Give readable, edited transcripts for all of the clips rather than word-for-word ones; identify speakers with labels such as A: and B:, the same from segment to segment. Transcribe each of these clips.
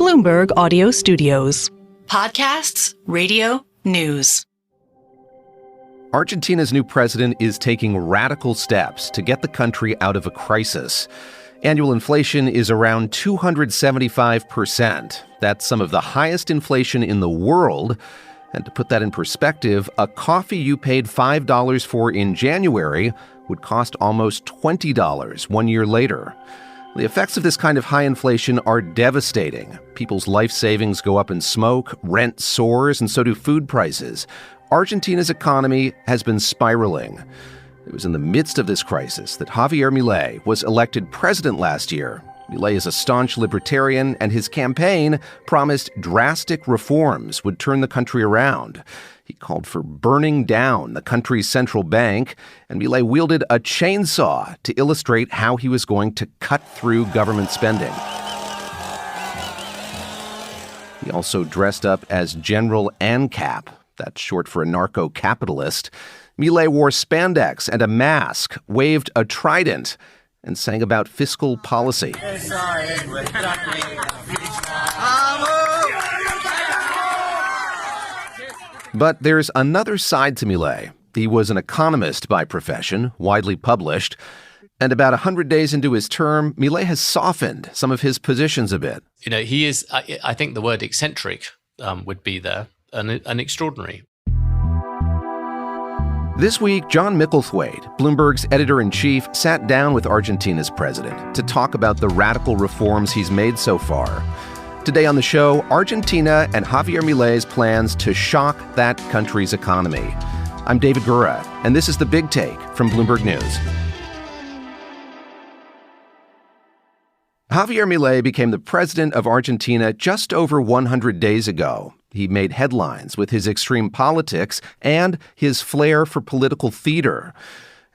A: Bloomberg Audio Studios.
B: Podcasts, radio, news.
C: Argentina's new president is taking radical steps to get the country out of a crisis. Annual inflation is around 275%. That's some of the highest inflation in the world. And to put that in perspective, a coffee you paid $5 for in January would cost almost $20 1 year later. The effects of this kind of high inflation are devastating. People's life savings go up in smoke, rent soars, and so do food prices. Argentina's economy has been spiraling. It was in the midst of this crisis that Javier Milei was elected president last year. Milei is a staunch libertarian, and his campaign promised drastic reforms would turn the country around. He called for burning down the country's central bank, and Milei wielded a chainsaw to illustrate how he was going to cut through government spending. He also dressed up as General ANCAP, that's short for anarcho-capitalist. Milei wore spandex and a mask, waved a trident, and sang about fiscal policy. But there's another side to Milei. He was an economist by profession, widely published. And about 100 days into his term, Milei has softened some of his positions a bit.
D: You know, he is, I think the word eccentric would be there, an extraordinary.
C: This week, John Micklethwait, Bloomberg's editor-in-chief, sat down with Argentina's president to talk about the radical reforms he's made so far. Today on the show, Argentina and Javier Milei's plans to shock that country's economy. I'm David Gura, and this is The Big Take from Bloomberg News. Javier Milei became the president of Argentina just over 100 days ago. He made headlines with his extreme politics and his flair for political theater.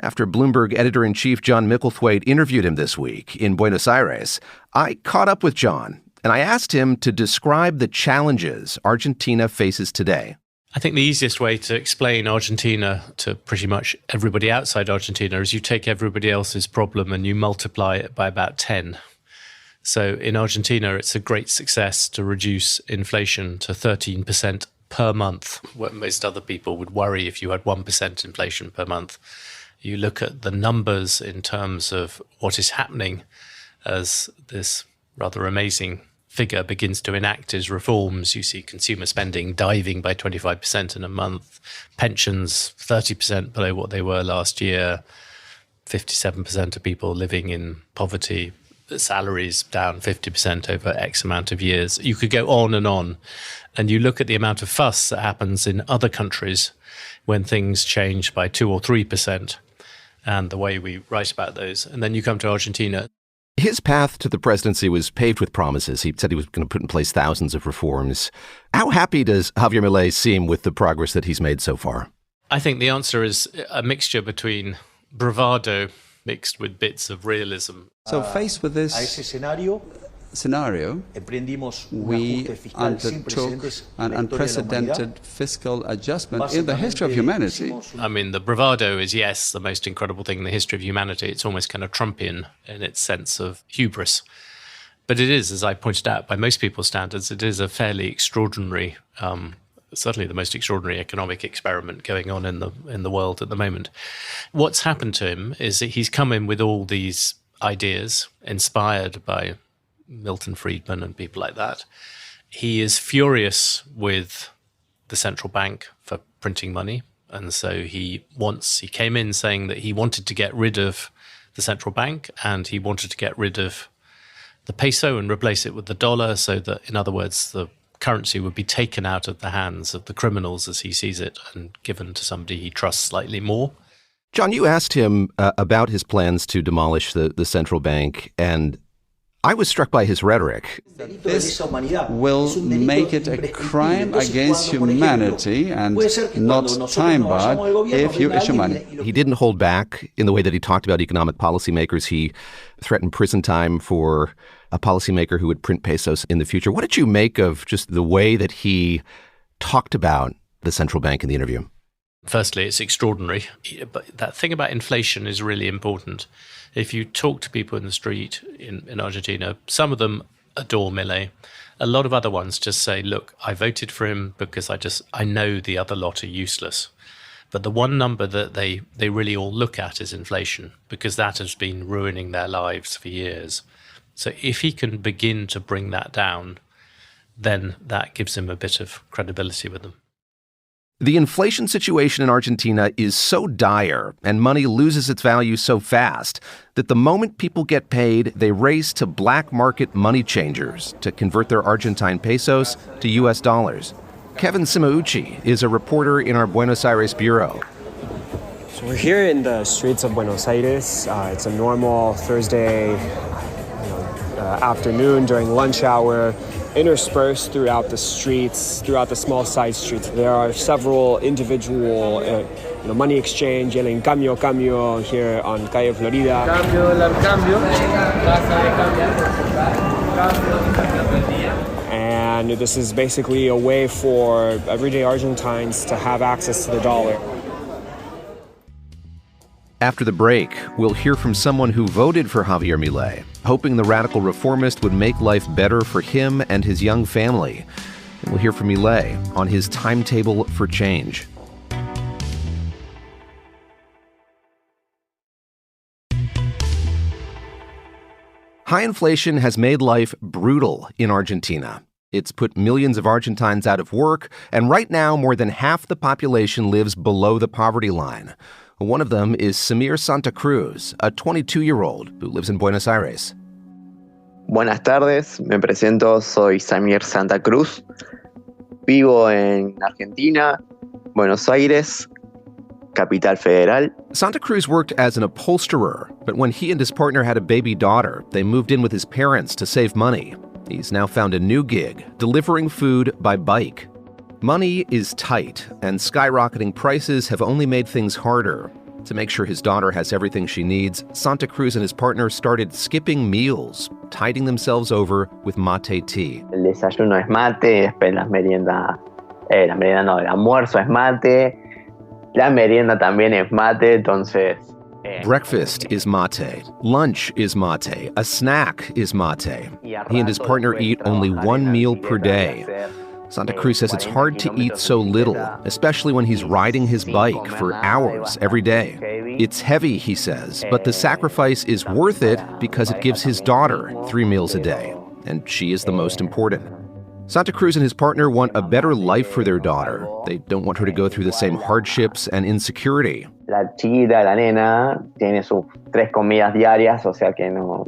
C: After Bloomberg editor-in-chief John Micklethwait interviewed him this week in Buenos Aires, I caught up with John, and I asked him to describe the challenges Argentina faces today.
D: I think the easiest way to explain Argentina to pretty much everybody outside Argentina is you take everybody else's problem and you multiply it by about 10. So in Argentina, it's a great success to reduce inflation to 13% per month, where most other people would worry if you had 1% inflation per month. You look at the numbers in terms of what is happening as this rather amazing figure begins to enact his reforms. You see consumer spending diving by 25% in a month, pensions 30% below what they were last year, 57% of people living in poverty, salaries down 50% over X amount of years. You could go on, and you look at the amount of fuss that happens in other countries when things change by 2 or 3%, and the way we write about those. And then you come to Argentina.
C: His path to the presidency was paved with promises. He said he was going to put in place thousands of reforms. How happy does Javier Milei seem with the progress that he's made so far?
D: I think the answer is a mixture between bravado mixed with bits of realism.
E: So faced with this scenario, we undertook an unprecedented fiscal adjustment in the history of humanity.
D: I mean, the bravado is, yes, the most incredible thing in the history of humanity. It's almost kind of Trumpian in its sense of hubris. But it is, as I pointed out, by most people's standards, it is a fairly extraordinary, certainly the most extraordinary economic experiment going on in the world at the moment. What's happened to him is that he's come in with all these ideas inspired by Milton Friedman and people like that. He is furious with the central bank for printing money. And so he came in saying that he wanted to get rid of the central bank and he wanted to get rid of the peso and replace it with the dollar, so that, in other words, the currency would be taken out of the hands of the criminals as he sees it and given to somebody he trusts slightly more.
C: John, you asked him about his plans to demolish the central bank, and I was struck by his rhetoric.
E: This will make it a crime against humanity and not time-barred if you issue money.
C: He didn't hold back in the way that he talked about economic policymakers. He threatened prison time for a policymaker who would print pesos in the future. What did you make of just the way that he talked about the central bank in the interview?
D: Firstly, it's extraordinary. But that thing about inflation is really important. If you talk to people in the street in Argentina, some of them adore Milei. A lot of other ones just say, look, I voted for him because I know the other lot are useless. But the one number that they really all look at is inflation, because that has been ruining their lives for years. So if he can begin to bring that down, then that gives him a bit of credibility with them.
C: The inflation situation in Argentina is so dire and money loses its value so fast that the moment people get paid, they race to black market money changers to convert their Argentine pesos to U.S. dollars. Kevin Simauchi is a reporter in our Buenos Aires bureau.
F: So we're here in the streets of Buenos Aires. It's a normal Thursday afternoon during lunch hour. Interspersed throughout the streets, throughout the small side streets, there are several individual money exchange yelling "Cambio, cambio" here on Calle Florida. Cambio, cambio. And this is basically a way for everyday Argentines to have access to the dollar.
C: After the break, we'll hear from someone who voted for Javier Milei, hoping the radical reformist would make life better for him and his young family. And we'll hear from Milei on his timetable for change. High inflation has made life brutal in Argentina. It's put millions of Argentines out of work, and right now more than half the population lives below the poverty line. One of them is Samir Santa Cruz, a 22-year-old who lives in Buenos Aires.
G: Buenas tardes, me presento, soy Samir Santa Cruz. Vivo en Argentina, Buenos Aires, Capital Federal.
C: Santa Cruz worked as an upholsterer, but when he and his partner had a baby daughter, they moved in with his parents to save money. He's now found a new gig, delivering food by bike. Money is tight, and skyrocketing prices have only made things harder. To make sure his daughter has everything she needs, Santa Cruz and his partner started skipping meals, tiding themselves over with mate tea.
G: El desayuno es mate, después la merienda el almuerzo es mate, la merienda también es mate, entonces...
C: Breakfast is mate, lunch is mate, a snack is mate. He and his partner eat only one meal per day. Santa Cruz says it's hard to eat so little, especially when he's riding his bike for hours every day. It's heavy, he says, but the sacrifice is worth it because it gives his daughter 3 meals a day, and she is the most important. Santa Cruz and his partner want a better life for their daughter. They don't want her to go through the same hardships and insecurity.
G: La chiquita, la nena, tiene sus 3 comidas diarias, o sea que no...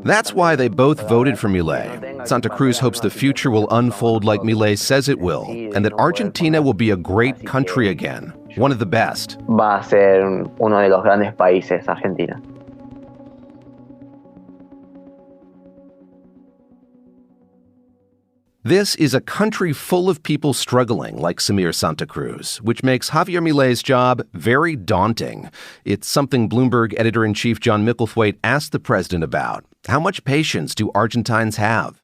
C: That's why they both voted for Milei. Santa Cruz hopes the future will unfold like Milei says it will, and that Argentina will be a great country again, one of the best.
G: Va a ser uno de los grandes países, Argentina.
C: This is a country full of people struggling, like Samir Santa Cruz, which makes Javier Milei's job very daunting. It's something Bloomberg editor-in-chief John Micklethwait asked the president about. How much patience do Argentines have?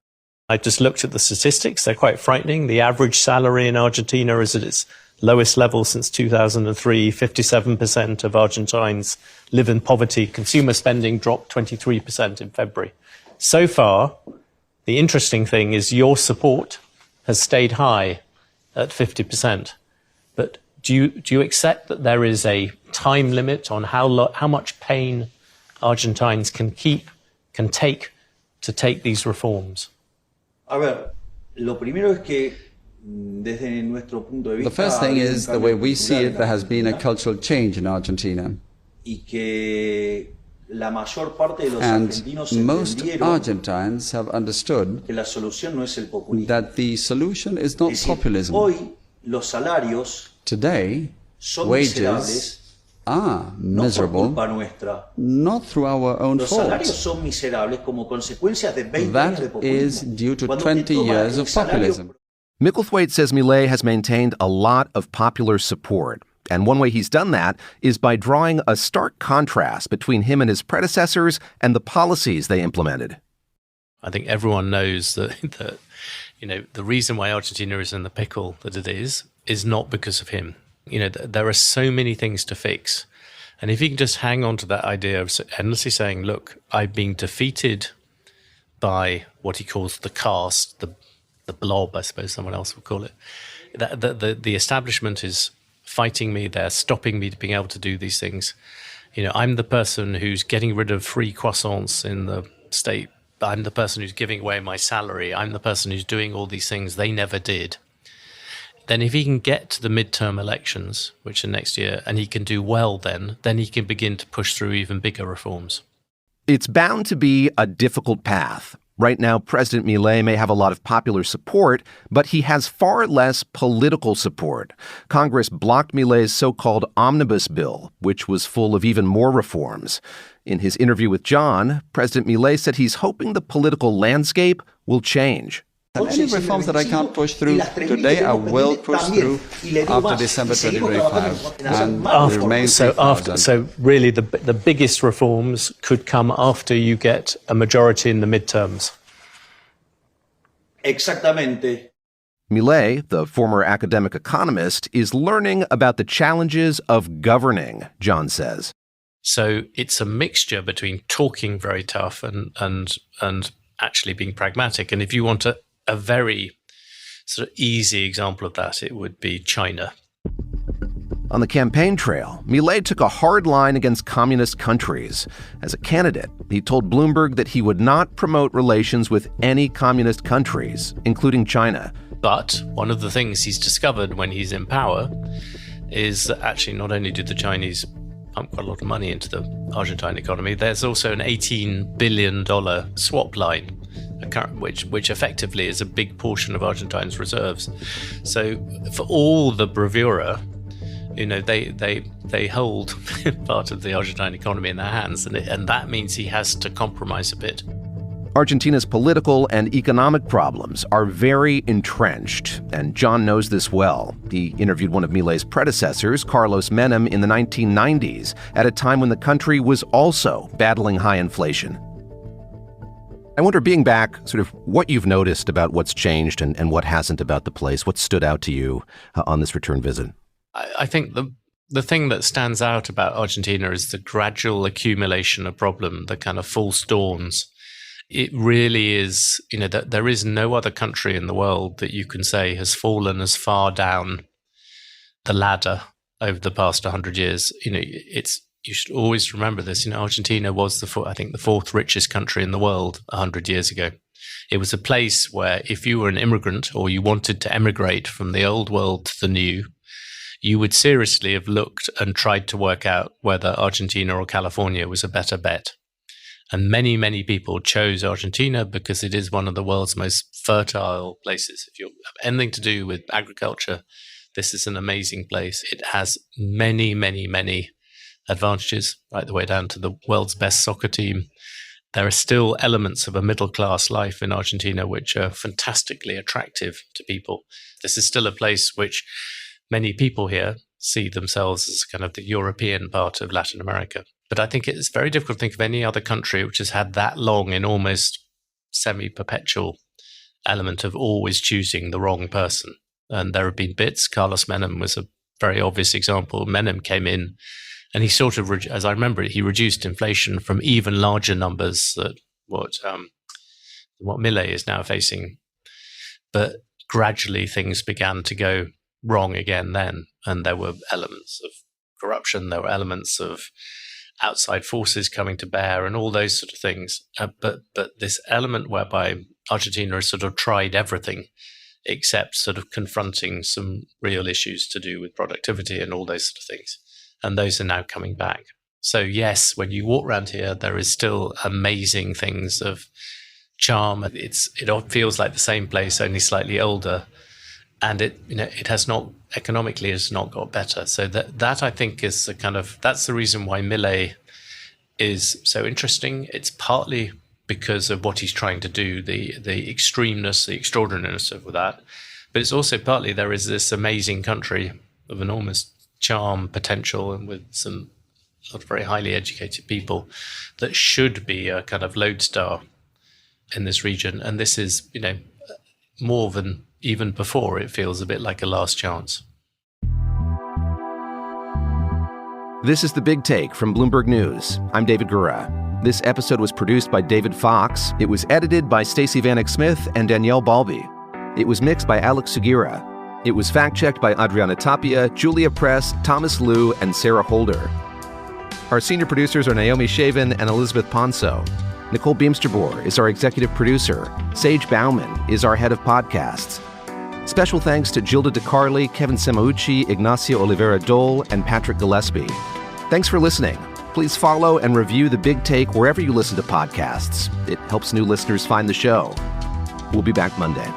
D: I just looked at the statistics. They're quite frightening. The average salary in Argentina is at its lowest level since 2003. 57% of Argentines live in poverty. Consumer spending dropped 23% in February. So far, the interesting thing is your support has stayed high at 50%. But do you accept that there is a time limit on how much pain Argentines can take to take these reforms?
E: The first thing is, the way we see it, there has been a cultural change in Argentina. And most Argentines have understood that the solution is not populism. Today, wages are miserable, not through our own fault. That is due to 20 years of populism.
C: Micklethwait says Milei has maintained a lot of popular support. And one way he's done that is by drawing a stark contrast between him and his predecessors and the policies they implemented.
D: I think everyone knows that the reason why Argentina is in the pickle that it is not because of him. There are so many things to fix. And if you can just hang on to that idea of endlessly saying, look, I've been defeated by what he calls the caste, the blob, I suppose someone else would call it. The establishment is fighting me. They're stopping me being able to do these things. I'm the person who's getting rid of free croissants in the state. I'm the person who's giving away my salary. I'm the person who's doing all these things they never did. Then if he can get to the midterm elections, which are next year, and he can do well then he can begin to push through even bigger reforms.
C: It's bound to be a difficult path. Right now, President Milei may have a lot of popular support, but he has far less political support. Congress blocked Milei's so-called omnibus bill, which was full of even more reforms. In his interview with John, President Milei said he's hoping the political landscape will change.
E: And any reforms that I can't push through today, I will push through after December 2025. And
D: so really the biggest reforms could come after you get a majority in the midterms.
H: Exactamente.
C: Milei, the former academic economist, is learning about the challenges of governing, John says.
D: So it's a mixture between talking very tough and actually being pragmatic. And if you want a very sort of easy example of that, it would be China.
C: On the campaign trail, Milei took a hard line against communist countries. As a candidate, he told Bloomberg that he would not promote relations with any communist countries, including China.
D: But one of the things he's discovered when he's in power is that actually not only did the Chinese pump quite a lot of money into the Argentine economy, there's also an $18 billion swap line, which effectively is a big portion of Argentine's reserves. So for all the bravura, they hold part of the Argentine economy in their hands, and that means he has to compromise a bit.
C: Argentina's political and economic problems are very entrenched, and John knows this well. He interviewed one of Milei's predecessors, Carlos Menem, in the 1990s, at a time when the country was also battling high inflation. I wonder, being back, sort of what you've noticed about what's changed and what hasn't about the place. What stood out to you on this return visit?
D: I think the thing that stands out about Argentina is the gradual accumulation of problem, the kind of false dawns. It really is, that there is no other country in the world that you can say has fallen as far down the ladder over the past 100 years. You should always remember this. Argentina was the fourth richest country in the world 100 years ago. It was a place where if you were an immigrant or you wanted to emigrate from the old world to the new, you would seriously have looked and tried to work out whether Argentina or California was a better bet. And many, many people chose Argentina because it is one of the world's most fertile places. If you have anything to do with agriculture, this is an amazing place. It has many, many, many advantages, right the way down to the world's best soccer team. There are still elements of a middle-class life in Argentina which are fantastically attractive to people. This is still a place which many people here see themselves as kind of the European part of Latin America. But I think it's very difficult to think of any other country which has had that long in almost semi-perpetual element of always choosing the wrong person. And there have been bits. Carlos Menem was a very obvious example. Menem came in and he sort of, as I remember it, he reduced inflation from even larger numbers that what Milei is now facing. But gradually things began to go wrong again then. And there were elements of corruption, there were elements of outside forces coming to bear and all those sort of things. But this element whereby Argentina has sort of tried everything except sort of confronting some real issues to do with productivity and all those sort of things. And those are now coming back. So yes, when you walk around here, there is still amazing things of charm. It feels like the same place, only slightly older. And it has not, economically, has not got better. So that I think is that's the reason why Milei is so interesting. It's partly because of what he's trying to do, the extremeness, the extraordinariness of that. But it's also partly there is this amazing country of enormous charm, potential, and with some sort of very highly educated people that should be a kind of lodestar in this region. And this is, more than even before, it feels a bit like a last chance.
C: This is The Big Take from Bloomberg News. I'm David Gura. This episode was produced by David Fox. It was edited by Stacey Vanek Smith and Danielle Balby. It was mixed by Alex Sugira. It was fact-checked by Adriana Tapia, Julia Press, Thomas Liu, and Sarah Holder. Our senior producers are Naomi Shavin and Elizabeth Ponso. Nicole Beamsterboer is our executive producer. Sage Bauman is our head of podcasts. Special thanks to Gilda DeCarli, Kevin Semaucci, Ignacio Oliveira Dole, and Patrick Gillespie. Thanks for listening. Please follow and review The Big Take wherever you listen to podcasts. It helps new listeners find the show. We'll be back Monday.